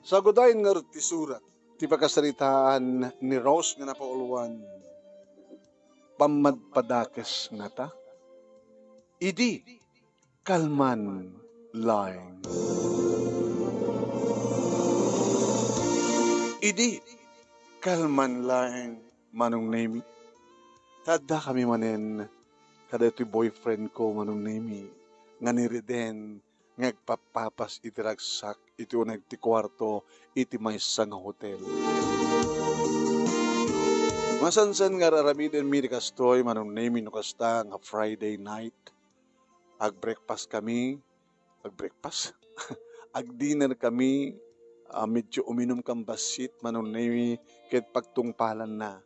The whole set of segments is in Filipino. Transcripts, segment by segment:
Sa gudayon nga ti surat, ti pagkasaritaan ni Rose nga napauluan, pamadpadakes nga ta, idi kalman laeng. Idi kalman laeng manong nemi. Tadda kami manen, kada ito'y boyfriend ko manong nemi, nga niriden, ngagpapapas iti ragsak, iti unag ti kwarto, iti maysa nga hotel. Masansan nga raramiden mi di kastoy, manong nemi no kasta nga Friday night, ag-breakfast kami, ag-dinner kami, medyo uminom kang basit, manong nemi, kahit pagtungpalan na,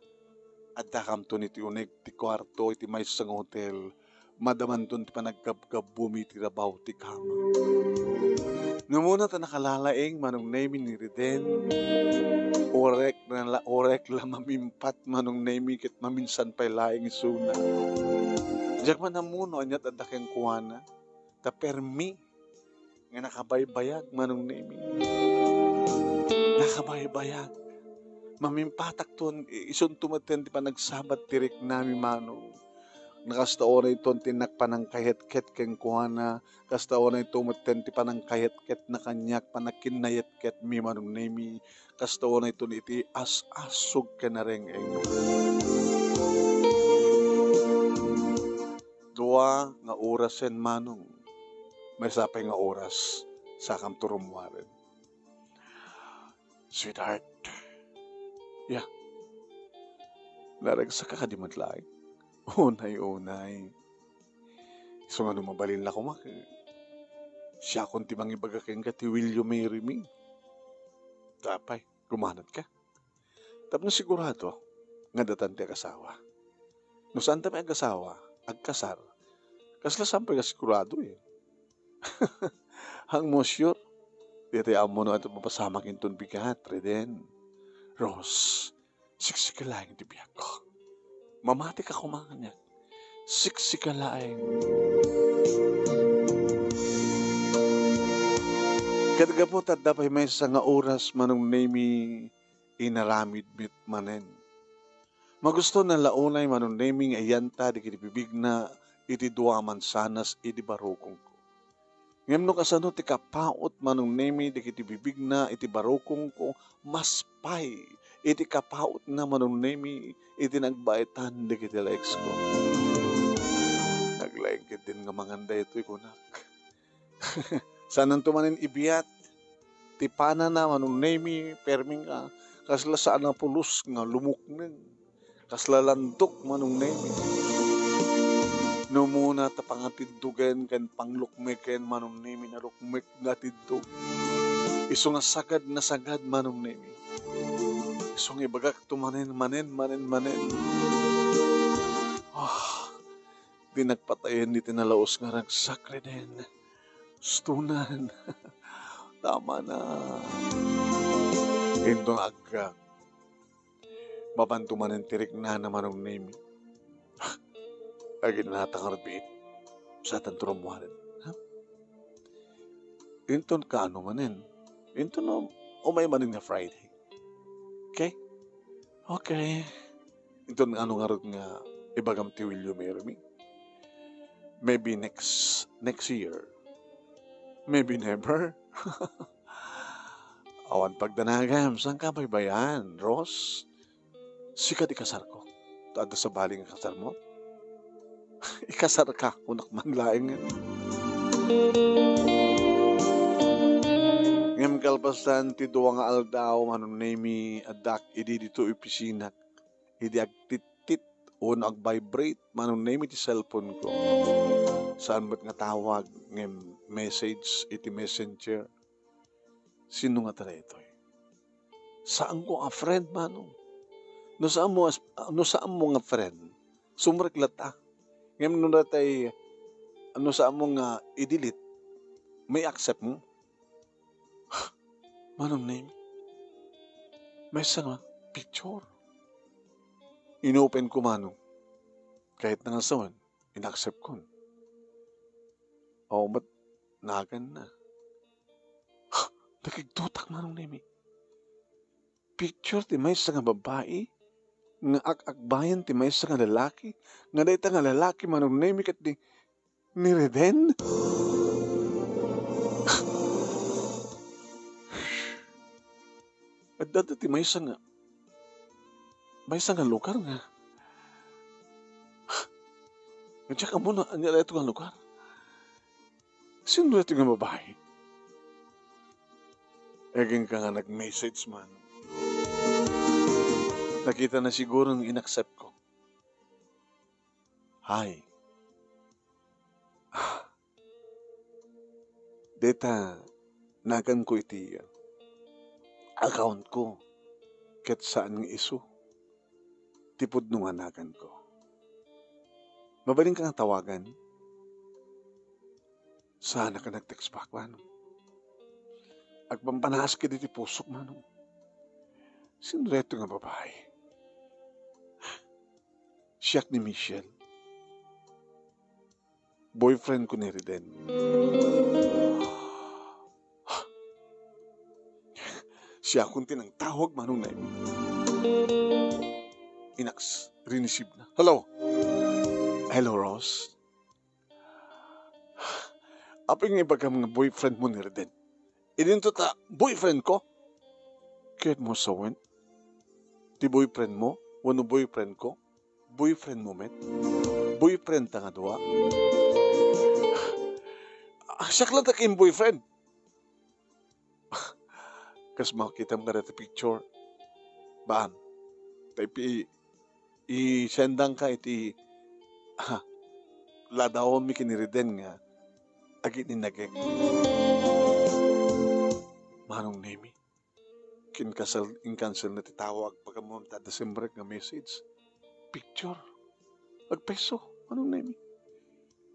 at dakam to niti uneg ti kwarto iti maysa nga hotel, madaman ton ti panagkabgabumi ti rabaw ti kama. Numuna ta nakalalaeng manong nemi ni Riden, orek la mamimpat manong nemi ket maminsan pa'y laeng isuna. Diyak man namuno anyat adakeng kuwana, ta permi nga nakabaybayag manong nemi. Nakabaybayag. Mamimpatak ton, ison tumaten ti panagsabat tirik nami manong. Nakastao na iton tinakpanang kayet-ket ken kuana, kastao na tumaten ti panang kayet-ket na kanyak, panakinayet-ket mi manong nemi, kastao na iton iti as-asog ken nareng-eng. Dua nga orasen manong, may sapay nga oras, sakam turumwaren. Sweetheart, yeah. Naragsak ka di matlaing. Unay. So nga mabalin na kumak. Siya kung timang ibagakeng ka ti William Mary mi. Tapay, gumanat ka. Tapos sigurado, nga datan ti agasawa. No saan ta may agasawa, agkasar. Kasla sampay ka sigurado eh. Hang mo sure, dito amo no ato mapasamak inton bigat, Reden. Rose, siksika lang ti biyak ko. Mamati ka kumanganyak. Siksika lang. Kadagapot at dapat may nga oras manong nemi inaramid mit manen. Magusto na launay manong nemi nga iyanta di kitibibig na iti dua mansanas iti barukong ko. Ngem no kasano ti kapaot manong nemi di kitibibig na iti barukong ko mas pay iti kapaot na manong nemi iti nagbaitan di kiti legs ko. Naglaigid din nga manganda ito'y kunak. Saan tumanin ibiyat, ti pana na manong nemi, perming ka, kasla saan na pulos nga lumuknin, kasla landok manong nemi. No muna ta pangatiddugen, ken panglukmeken manong nemi, na lukmek nga tiddug. Iso nga sagad na sagad manong nemi. Iso nga ibagak tumanin, manen. Di nagpatayin di tinalaos nga ragsak Reden. Stunan. Tama na. Ito nga agka. Babanto manen tirik na naman ang name. Agin na natangarbiin. Sa tanturumuhanin. Ha? Ito ka ano manen. Ito na umay manen nga Friday. Okay. Ito nga ano nga rin nga ibagam ti William Mary. Maybe next year. Maybe never. Awan pagdanagam, saan ka baybayan, Ross? Sikat ikasar ko. Taada sa baling ikasar mo? Ikasar ka, unak man laing. Ngem kalpasan, ti duwa nga aldaw, manong nemi, adak, idi dito ipisinak. Idi agtitit, o nag-vibrate, manong nemi ti cellphone ko. Saan ba't nga tawag, ngem message, iti messenger. Sino nga tala ito eh? Saan ko nga friend, manong? No saan mo nga friend? Sumreklata. Ngem no natay, ano saan mo nga i-delete, may accept mo? Manong name? May nga picture. Inopen ko manong. Kahit na nga sawan, in-accept ko. Ba't nagan na? Nakigtutak manong nemi. Picture ti may nga babae, nga akbayan ti may nga lalaki, nga dayta nga lalaki manong nemi kat ni Reden. At dati ti may nga lugar nga. Nga tsaka muna, anya ito nga lugar. Sino ito nga babae? Egin ka nga nag-message man. Nakita na siguro ng inaccept ko. Hi. Deta, nagan ko iti account ko. Ket saan nga iso. Tipod nung anagan ko. Mabaling kang tawagan. Sana ka nag-text back, manong. Agpampanahas ka diti pusok, manong. Sino reto nga babae? Siyak ni Michelle. Boyfriend ko ni Reden. Siya akong tinang tawag, manong na yun. Inaks, rinisip na. Hello? Hello, Ross? Apa yung iba ka mga boyfriend mo ni Reden? Idinto ta, boyfriend ko? Kahit mo sawen? Di boyfriend mo? Wano boyfriend ko? Boyfriend mo, met? Boyfriend ta nga doa? Siyak lang ta kayong boyfriend. Kas makita mo ka na picture. Baan? Tapi i-sendang ka iti ladawon mi kiniriden nga agit ni nagek. Manong nemi. In-cancel na titawag pagka mo ta December nga message. Picture. Agpeso. Manong nemi.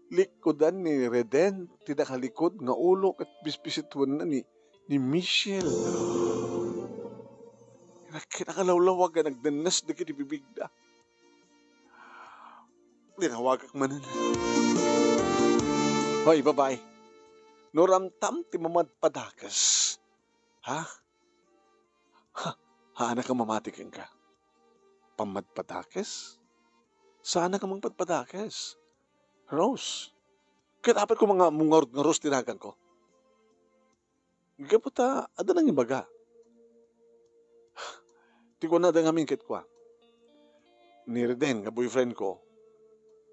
Likodan ni Reden. Tinakalikod nga ulo at bisbisituan na ni Michelle. Kinakalawlawag ka nagdanas na kinibibigda. Linawag ak manan. Hoy, babae. Nuramtam ti mamadpadakas. Ha? Haana ka mamatikin ka. Pamadpadakas? Sana ka mang padpadakas. Rose. Kaya dapat ko mga mungard nga Rose tinagan ko. Gaputa, ada nang ibaga. Di ko na da nga mingkit ko. Ni Reden, nga boyfriend ko,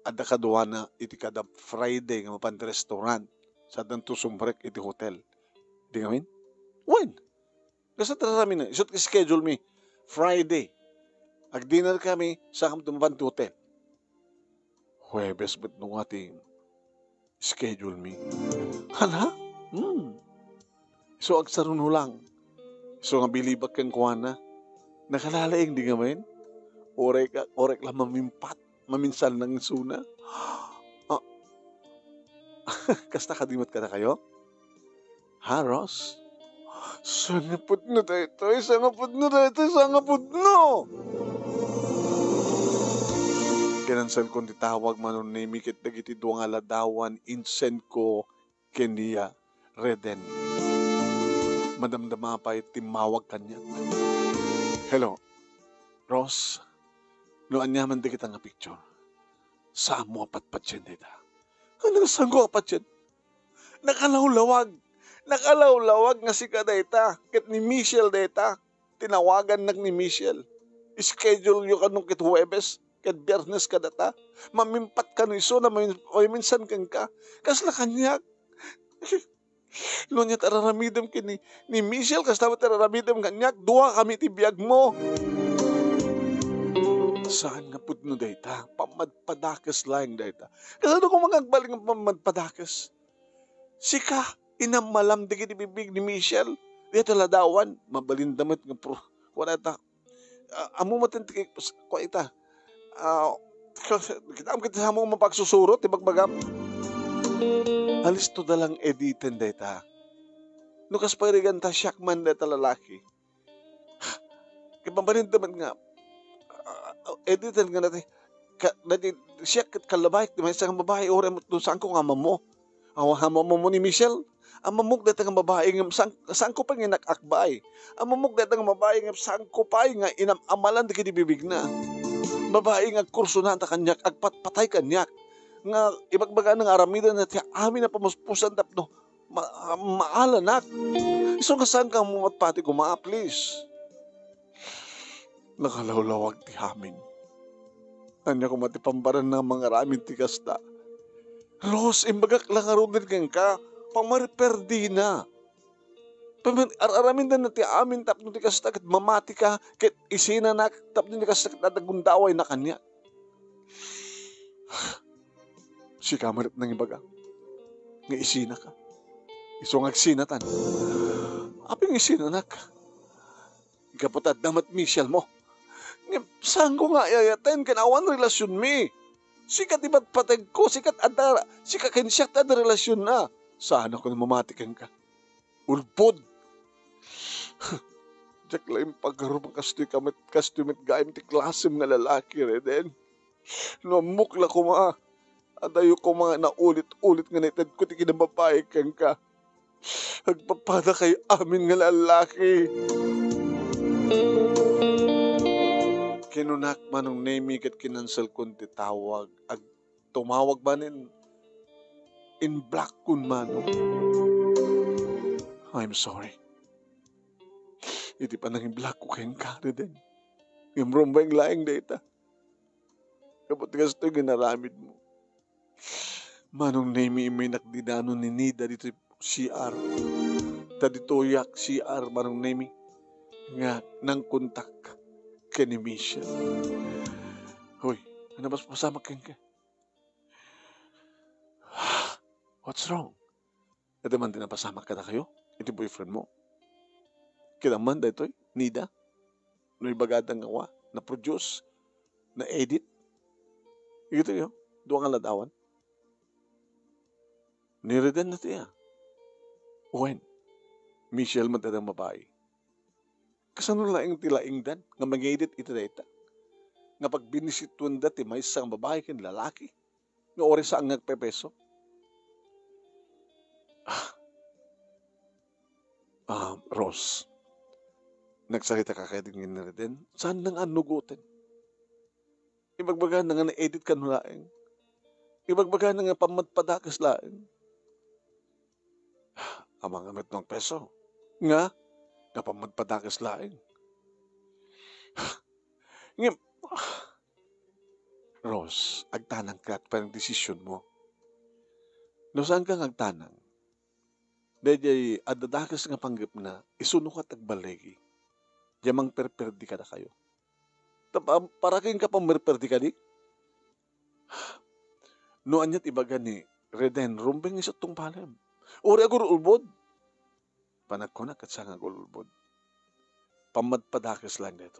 ada kaduwa na iti kada Friday nga mapanti restaurant sa danto sumbrek iti hotel. Di ngamin? When? Kasi tarami na. Isot schedule mi. Friday. Ag-dinner kami sa mapanti hotel. Huwebes ba't nung ating schedule mi? Hala? So agsaron lang. So nga bilibag kang kuha na. Nakalalaing di ngamin? Orek lang mamimpat. Maminsan ng suna. Kasta kadimot ka na kayo? Ha, Ross? Sangapot na dito. Kinansal kong titawag manon ni Mikit dagiti duwang aladawan insen ko keniya Reden. Madamdama pa timawag kanya. Hello, Ross. No anyaman di kita nga picture. Saan mo apatpat yan, dita? Ano saan ko apat yan? Nakalawlawag nga si ka dita. Kit ni Michelle dita. Tinawagan nag ni Michelle. Schedule yung kanong kit Huwebes. Kit Biyernes ka data. Mamimpat ka no iso na minsan kang ka. Kasla kanyak. Lunya tararamidam kini ni Michelle. Kasla tararamidam kanyak. Dua kami tibiyag mo. Saan nga pudno dayta? Pamadpadakas lang dayta. Kasi ano kung magagbaling ang pamadpadakas? Sika, inamalam di kinibibig ni Michelle. Dito ladawan, mabalindamit nga pro. Wala ta. Amo matintik ko ita. Kita sa mong mapagsusurot, ibagbagam. Alis to dalang editin dayta. Nukas pagrigan ta siyakman dayta lalaki. Kipabalindamit nga, editan nga natin, siya kalabay, may isang babae, ore mo, saan ko nga mo? Awahama mo ni Michelle. Ang mamuk dito nga babae nga saan ko pa nga nakakbay. Ang mamuk dito nga babae nga saan ko pa nga inamalan di kinibibig na. Babae nga kurso na ta kanyak agpatpatay kanyak. Nga ibagbaga ng aramidan na tiya amin na pamuspusan tapno maalanak. So nga saan ka mo matpati ko please. Nakalawlawag ti amin. Anya ko matipambaran ng mga ramin ti kasta. Ros, imbagak lang arudin kang ka, pamariperdi na. Aramin na ti amin tapno ti kasta, kat mamati ka, kat isina na, tapno ti kasta, kat natagundaway na kanya. Si kamarit ng ibaga, nga isina ka. Isong agsinatan. Aping isina na ka. Kapatad, damat Michelle mo. Saan ko nga ayayaten, kanawan relasyon mi. Sikat iba't patag ko, sikat adara, sikat kensyak ada relasyon na. Saan ako na mamatikan ka? Ulpod. Diyak lang yung pagkaroon kastumit gayam ti klasim nga lalaki rin. Namukla ko mga, adayo ko mga naulit-ulit nga naitad ko ti kinababay kang ka. Agpapada kay amin nga lalaki. Kinunak manong name kat kinansel kun ti tawag. Ag tumawag ba in black kun mano. I'm sorry. Iti pa nang black ko kayong kari din. Yung rumba yung laing data. Kapag tigas ito yung ginaramid mo. Manong name may nakdidano ni Nida dito CR. Taditoyak CR manong name nga nang kontak ka ni Michelle. Hoy, ano ba pasama kang ka? What's wrong? Ito man din napasama ka na kayo? Ito boyfriend mo? Kinaman da ito Nida? No ibagadang gawa? Na-produce? Na-edit? Ito yun? Doon ang ladawan? Niridan na tiya. When? Michelle matadang babae. Kasano laing tilaing dan? Nga mag-edit ito data? Nga pag binisituan dati may isang babae kin lalaki? Nga ori saan nagpepeso? Rose, nagsalita ka kaya din rin. Saan nang anugutin? Ibagbaga na nga na-edit ka nulaing. Ibagbaga na nga pamadpadakas laing. Amang amit ng peso. Nga pamadpadakas laing. Nga, Rose, agtanang ka at parang desisyon mo. No saan kang agtanang? Dahil adadakas nga panggap na isunukat agbalegi. Yamang perperdi ka na kayo. Para kayong kapamperdi ka di? No anyat ibaga ni Reden, rumbeng isot tong palam. Uri agur ulbod. Panagkunak at sang agur ulbod. Pamadpadakas lang dito.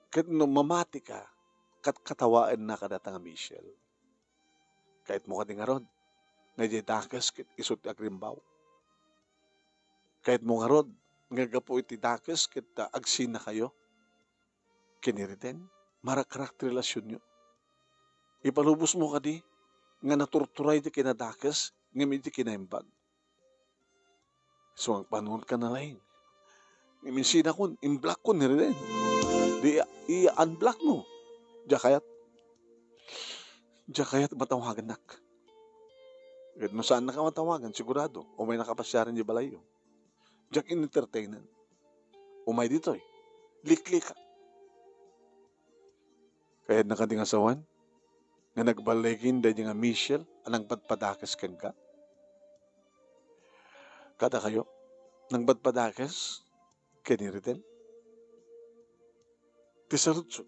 Kahit no mamati ka, katawaan na kadatang Michelle. Kahit mo ka di nga ron. Nadidakas kit isot agrimbaw. Kahit mo nga rod, ngagapo iti dakas kit agsin na kayo. Kiniriten, marakarak relasyon nyo. Ipalubos mo ka di, nga naturturay di kinadakas, nga medyo kinaimbag. So ang panahon ka na lang. Iminsina ko, in-block ko niriten. Di i-unblock mo. Diya kayat matawagan nak. Kahit mo saan nakamatawagan, sigurado. O may nakapasyaran di balayo. Diyak in-entertainan. O may dito Liklik ka. Kaya nakating asawan, nga nagbaligin dahil nga Michelle, anang padpadakas kan ka. Kada kayo, nang padpadakas, kaniritin. Tisarutso.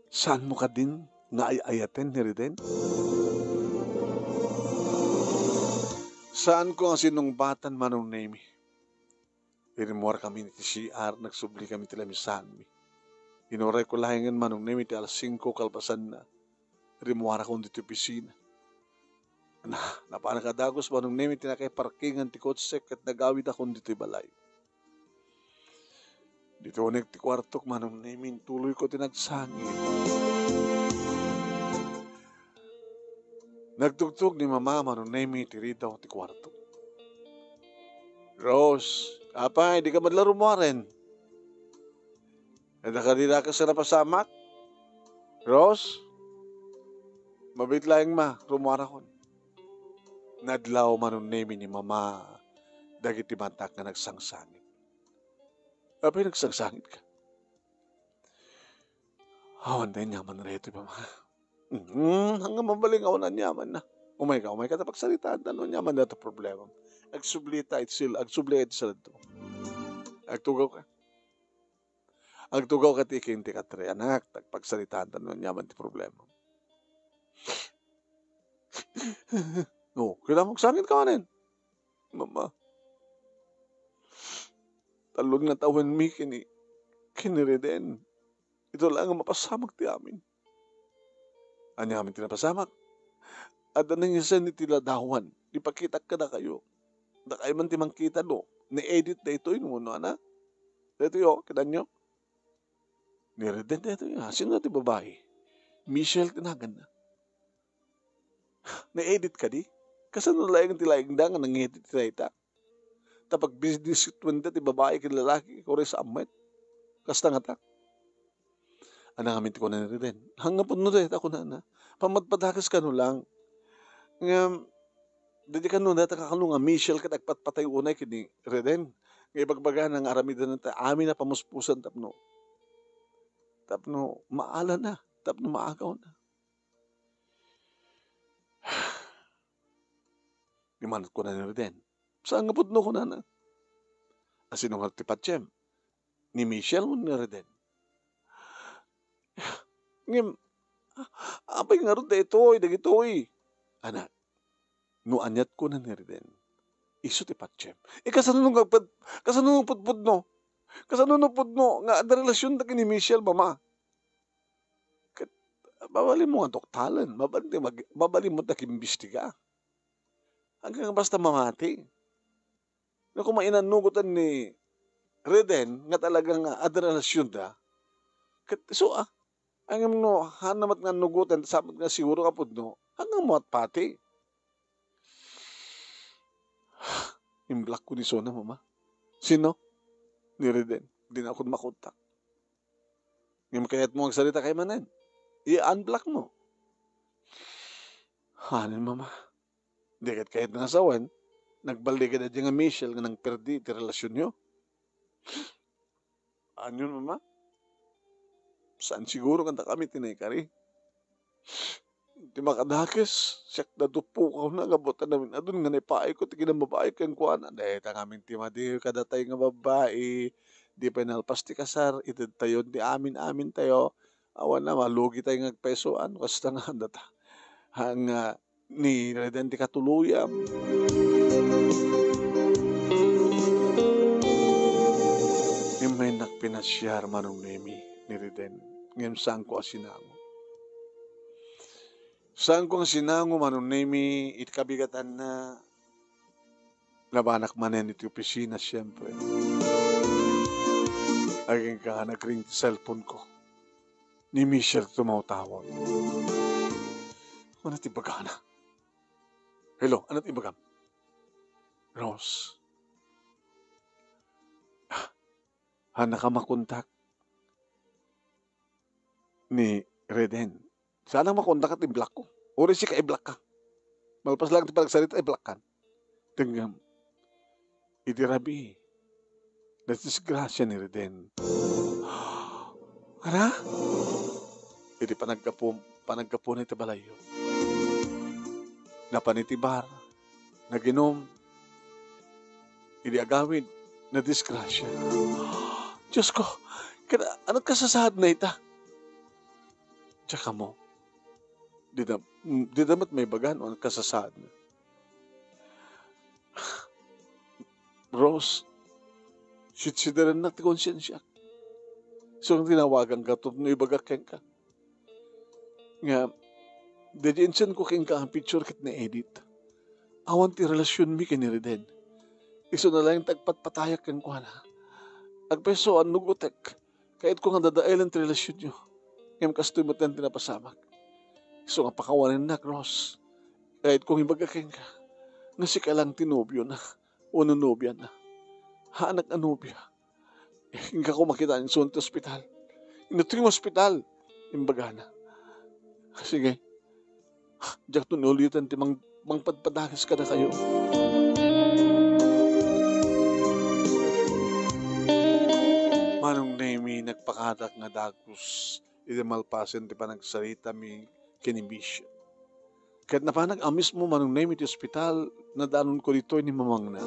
Saan mo ka din nga ayaten niritin? Saan ko ang sinungbatan manong name? Irimuar kami ni CR, nagsubli kami tilamisan mi. Inuray ko lahingan manong name ti alas 5 kalpasan na. Irimuar akong dito pisina. Napanakadagos manong name tinakay parkingan ti kotsek at nagawid akong dito balay. Dito unik ti kwartok manong name tuloy ko tinagsangin. Nagtugtog ni mama manunemi tiri daw ti kwarto. Rose, apay, di ka madlaro mo rin. Nadakadila ka sa napasamak? Rose, mabit laing ma, rumara kon. Nadlaw manunemi ni mama, dagiti mantak nga nagsangsangit. Apay, nagsangsangit ka. Awan tayo nyaman na ito, mama. Hanggang mabaling awan na nyaman na. Umay ka, tapagsalitaan na nyaman na ito problema. Agsublita sila ito. Agtugaw ka ti kinti katre, anak, tagpagsalitaan na nyaman ti problema. No, kailangan magsangit ka manin. Mama, talon nga tawan mi kiniriden. Ito lang ang mapasamak ti amin. Anya amin tinapasamak. At anong isa ni tiladawan. Ipakita ka na kayo. Na kayo man timang kita no. Ni-edit na ito yun. Ano? Ito yun. Kita nyo. Niriden na ito yun. Sino na ti babae? Michelle tinagan na. Na-edit ka di? Kasano lang tilaing da nga nang-edit na ita. Tapag business twenta ti babae kin lalaki. Kore sa amet. Kasta nga ta. Anang amin ti ko na niriden. Hanggang po no rin ako na. Pamadpadakas ka no lang. Nga, dadi ka no data kakalo nga Michelle ka nagpatpatay unay kini reden. Nga ibagbaga ng aramidan na amin na pamuspusan tapno. Tapno maala na. Tapno maagaw na. Imanat ko na ni reden. Saan nga pudno ko na. Asinong hartipatsyem. Ni Michelle mo ni reden. Ngem, apay nga ron dagitoy. Anak, nuanyat ko na niriden. Iso ti patsyem. Kasanunong pudpud no? Kasanunong pudno nga ada relasyon na kini Michelle, mama. Babali mo nga doktalan. Babali mo na kimbistiga. Hanggang basta mamati. Na kung mainanugutan ni Reden, nga talagang ada relasyon da. So hanggang no, hanamat nga nugutan, sabat nga siguro ka pudno, hanggang mo at pati. Imblak ko ni Sona, mama. Sino? Ni Reden. Di na ako makontak. Ngayon kaya't mo ang salita kay manen. I-unblock mo. Hanin, mama. Di kahit nga sawan, nagbalik ka na dyan nga Michelle nga nang perdi ti relasyon nyo. Ano yun, mama? Saan siguro kanta kami tinaykari? Di makadakis, siyak na tupukaw na, gabutan namin. Adun nga naipaay ko, tigin ang babae kang kuwan. Dahil tangaming timadi, kadatay nga babae. Di pa inalpas ti kasar, itid tayo, di amin tayo. Awan na, malugi tayo nga pesoan. Basta nga, data. Hang ni Reden di katuluyam. May nakpinasyar manong nemi ni Reden. Ngayon saan ko asinango. Saan ko ang sinango manong nemi itkabigatan na labanak manen iti opisina siyempre. Aging ka nagring cellphone ko. Ni Michelle tumaw-tawag. Ano tibaga na? Hello, ano tibagam? Rose. Naka makontak ni Reden. Sana makontak at i-block ko. Uri siya ka i-block ka. Malpas lang iti pagsalita, i-block ka. Tinggam. Idirabi. Nasisgrasya ni Reden. Ara? Iti panagkapo na iti balayo. Napanitibar. Naginom. Idi agawid. Na disgrasya. Diyos ko, anong kasasahad na ita? Tsaka mo, di damat may bagan o ang kasasahad na. Rose, sitsidaran na ti konsensya. So, ang tinawagan ka, no ibagakin ka. Nga, dediinsan ko keng ka ang picture kit na edit. Awan ti relasyon mi kiniriden. Iso na lang tagpatpatayak kang kuha na. Agpeso, nugutek. Kahit ko nga dadailan ti relasyon nyo. Ngayon kastoy mo tayo tinapasamak. Iso nga pakawanin na, Ross. Kahit kung ibagaking ka, nga si ka lang tinobyo na, o nunobya na, hanak anobya. Hingga ko makita yung sunod ospital. Inutring ospital, imbaga na. Sige, diyak tunulitan ti mangpadpadagas ka na kayo. Manong nemi nagpakatak nga dagos, iti malpasen ti panagsarita mi kinibisyo. Kahit na panag amis mo manong nemi ti ospital, nadanon ko dito ni mamang na.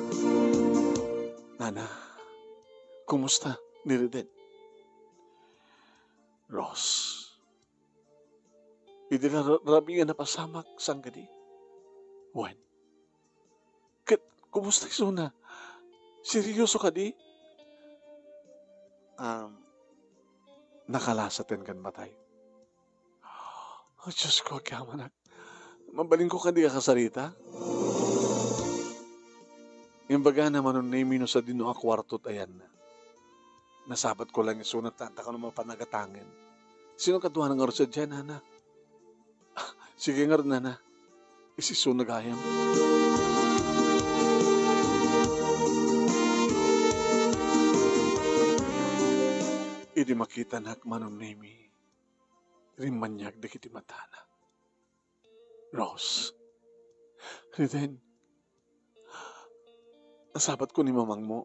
Nana, kumusta? Niriden. Ross, iti rabi nga napasamak sang gadi. Wen, kumusta isuna? Seryoso ka di? Nakalasatin kan batay. Oh, Diyos ko, kaya manak. Mabaling ko ka di ka kasarita? Yung baga naman nung name sa dino a kwarto tayan na. Nasabat ko lang isunat tanta ka naman panagatangin. Sino kaduha ng oras dyan, nana? Sige nga rin, nana. Isisunag ayam. Idi makita na manong nemi. Rimanyag di kiti matana. Rose. Then, nasabat ko ni mamang mo.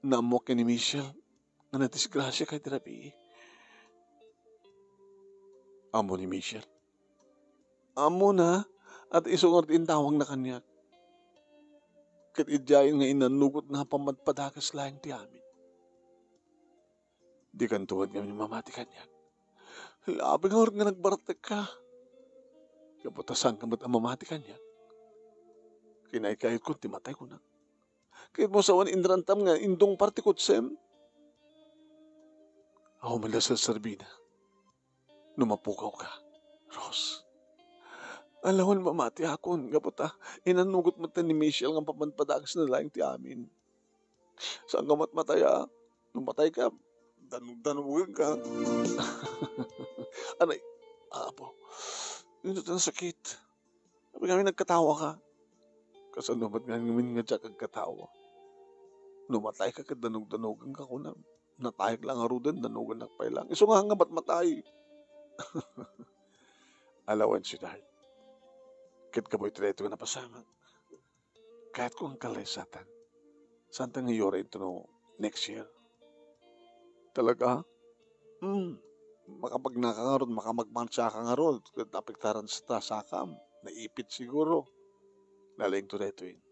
Naamok ni Michelle. Nga natisgrasya kay terapi. Amo ni Michelle. Amo na. At isungod intawang na kanya. Kat idyayin nga inanugot na pamadpadakas lang ti amin. Di kan tuwad kami mamati kanya. Labi nga rin nga nagbartek ka. Kaputasan ka ba't ang mamati kanya. Kinaikait ko, timatay ko na. Kahit mo sawan indrantam nga, indong parti kutsem. Ako malasal sarbina. Numapukaw ka, Rose. Alawan mamati akon, kaputa. Inanugot mo ni Michelle nga pamanpadagas na lang ti amin. Saan ka matmataya? Numatay ka, danugan ka. Anay, apo, yun ito na sakit. Sabi kami nagkatawa ka. Kasanumat nga ngamin nga dyan kagkatawa. Numatay ka danugan ka ko na. Natayag lang arudan, danugan nakpay lang. Iso nga ba't matay? Alawan si Dart. Kit ka boy treto na pasama. Kahit kung kalaysatan. Saan tang iyore ito no next year? Talaga? Makapag nakangarod, makamagmansya ka nga rod. Napiktaran sa tasakam. Naipit siguro. Laling to reto yun.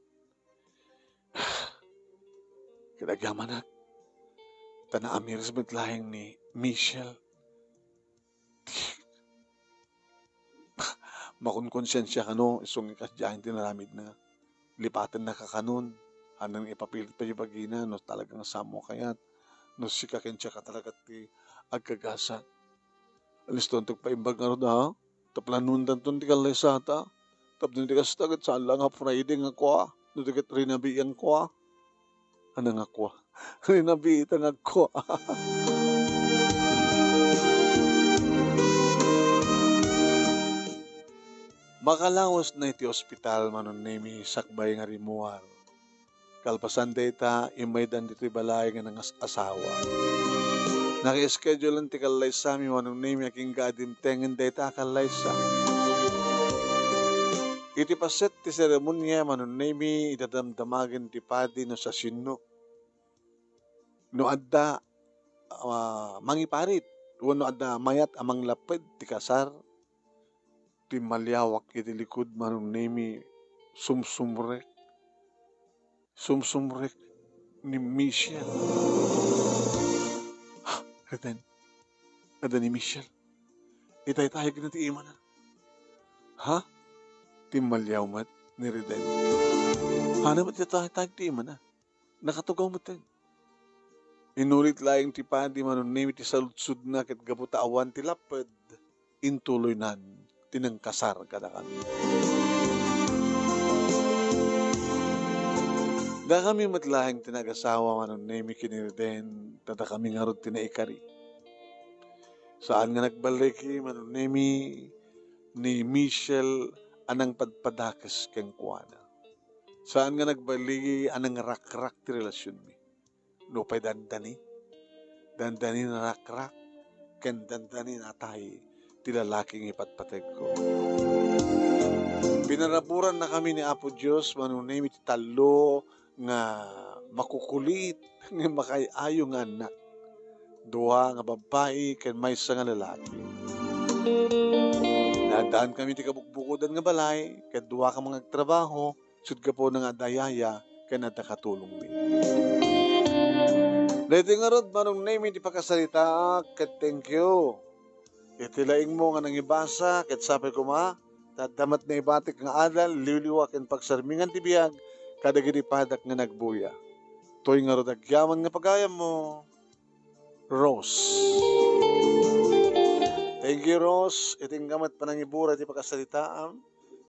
Kinagyaman na. Tanaamir sa lahing ni Michelle. Makunkonsensya ka no, isong ikasyahin tinaramid na. Lipatan na kakanon. Anang ipapilit pa yung bagina, no talagang samo kayat. No sikakensya ka talaga ti agkagasa. Alis doon tagpaimbag nga ron ha. Taplanundan doon ti kalaysata. Tapos di ka stagat saan lang ha Friday nga kwa. No di ka rinabiyan kwa. Ano nga kwa? Rinabiyan nga kwa. Makalawas na iti ospital manon nemi sakbay nga rimuar. Kalpasan data imaydan dito balay nga ng asawa. Naki-schedule ang tikalay sa amin manon nemi aking gadimtengen data kalay sa. Iti paset ti seremonya manon nemi itadamdamagin ti padi no sa sino. No adda mangiparit. No adda mayat amang lapid ti kasar. Ti malyawak iti likod manong nemi sumsumrek ni Michelle. Ada ni Michelle. Itay-tayag na ti ima na. Ha? Ti malyaw mat ni Reden. Hana mat itay-tayag ti ima na. Nakatugaw mo ten. Inulit laing ti padi manong nemi ti saludsud na ket gaputa awan ti lapad. Intuloy nan. Tinangkasar kada kami. Da kami matlahing tinagasawa manon nemi kinirden, tada kami nga rod tinaikari. Saan nga nagbaliki manon nemi, ni Michelle anang padpadakas keng kuana. Saan nga nagbaligi anang rak-rak ti relasyon mi. No pa'y dandani na rak-rak, ken dandani na tayo ti lalaking ipatpateg ko. Pinaraburan na kami ni Apo Diyos, manunay ti talo nga makukulit, nga makayayo nga anak. Duha nga babae, ken maysa nga lalaki. Nadaan kami ti kabukbukodan nga balay, ken duha ka mga trabaho, sud ka po nga dayaya, ken nadakatulong mi. Dito nga rod, manunay mi ti pagkasalita, ket thank you. Iti laing mo nga nangibasa, ket sabi ko tadamat na ibatik nga adal, liwliwak en pagsarmingan ti biyag, kadagiti padak nga nagbuya. Toy nga rodagyaman nga pagayam mo, Rose. Thank you, Rose. Iting gamat panangibura ti pagkasalitaan.